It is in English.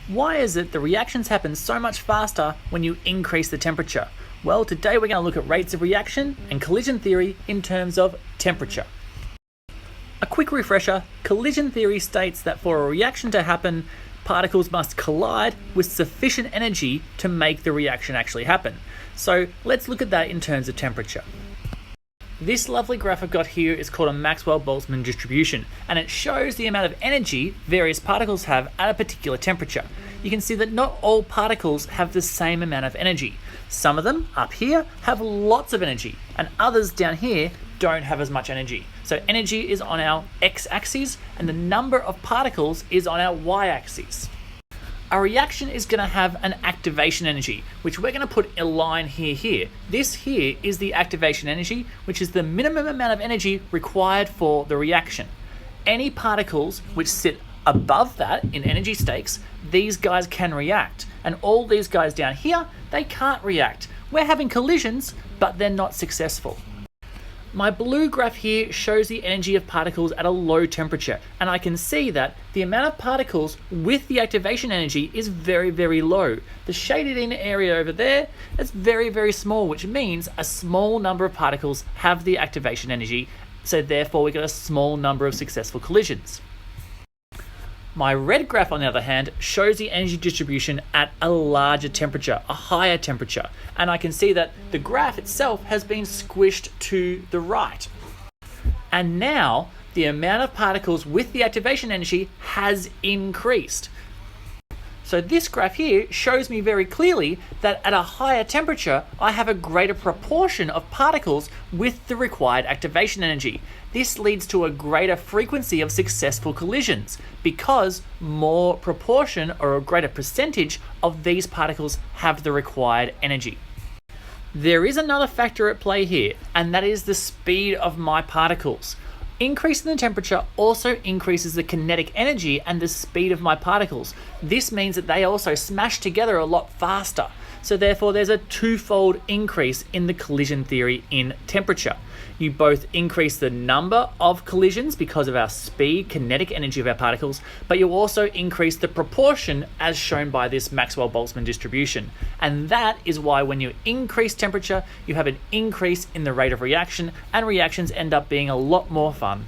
Why is it the reactions happen so much faster when you increase the temperature? Well, today we're going to look at rates of reaction and collision theory in terms of temperature. A quick refresher, collision theory states that for a reaction to happen, particles must collide with sufficient energy to make the reaction actually happen. So let's look at that in terms of temperature. This lovely graph I've got here is called a Maxwell-Boltzmann distribution, and it shows the amount of energy various particles have at a particular temperature. You can see that not all particles have the same amount of energy. Some of them, up here, have lots of energy, and others down here don't have as much energy. So energy is on our x-axis, and the number of particles is on our y-axis. A reaction is going to have an activation energy, which we're going to put a line here. This here is the activation energy, which is the minimum amount of energy required for the reaction. Any particles which sit above that in energy stakes, these guys can react. And all these guys down here, they can't react. We're having collisions, but they're not successful. My blue graph here shows the energy of particles at a low temperature, and I can see that the amount of particles with the activation energy is very, very low. The shaded in area over there is very, very small, which means a small number of particles have the activation energy, so therefore we get a small number of successful collisions. My red graph, on the other hand, shows the energy distribution at a larger temperature, a higher temperature. And I can see that the graph itself has been squished to the right. And now the amount of particles with the activation energy has increased. So this graph here shows me very clearly that at a higher temperature, I have a greater proportion of particles with the required activation energy. This leads to a greater frequency of successful collisions because more proportion or a greater percentage of these particles have the required energy. There is another factor at play here, and that is the speed of my particles. Increasing the temperature also increases the kinetic energy and the speed of my particles. This means that they also smash together a lot faster. So therefore there's a twofold increase in the collision theory in temperature. You both increase the number of collisions because of our speed, kinetic energy of our particles, but you also increase the proportion as shown by this Maxwell-Boltzmann distribution. And that is why when you increase temperature, you have an increase in the rate of reaction, and reactions end up being a lot more fun.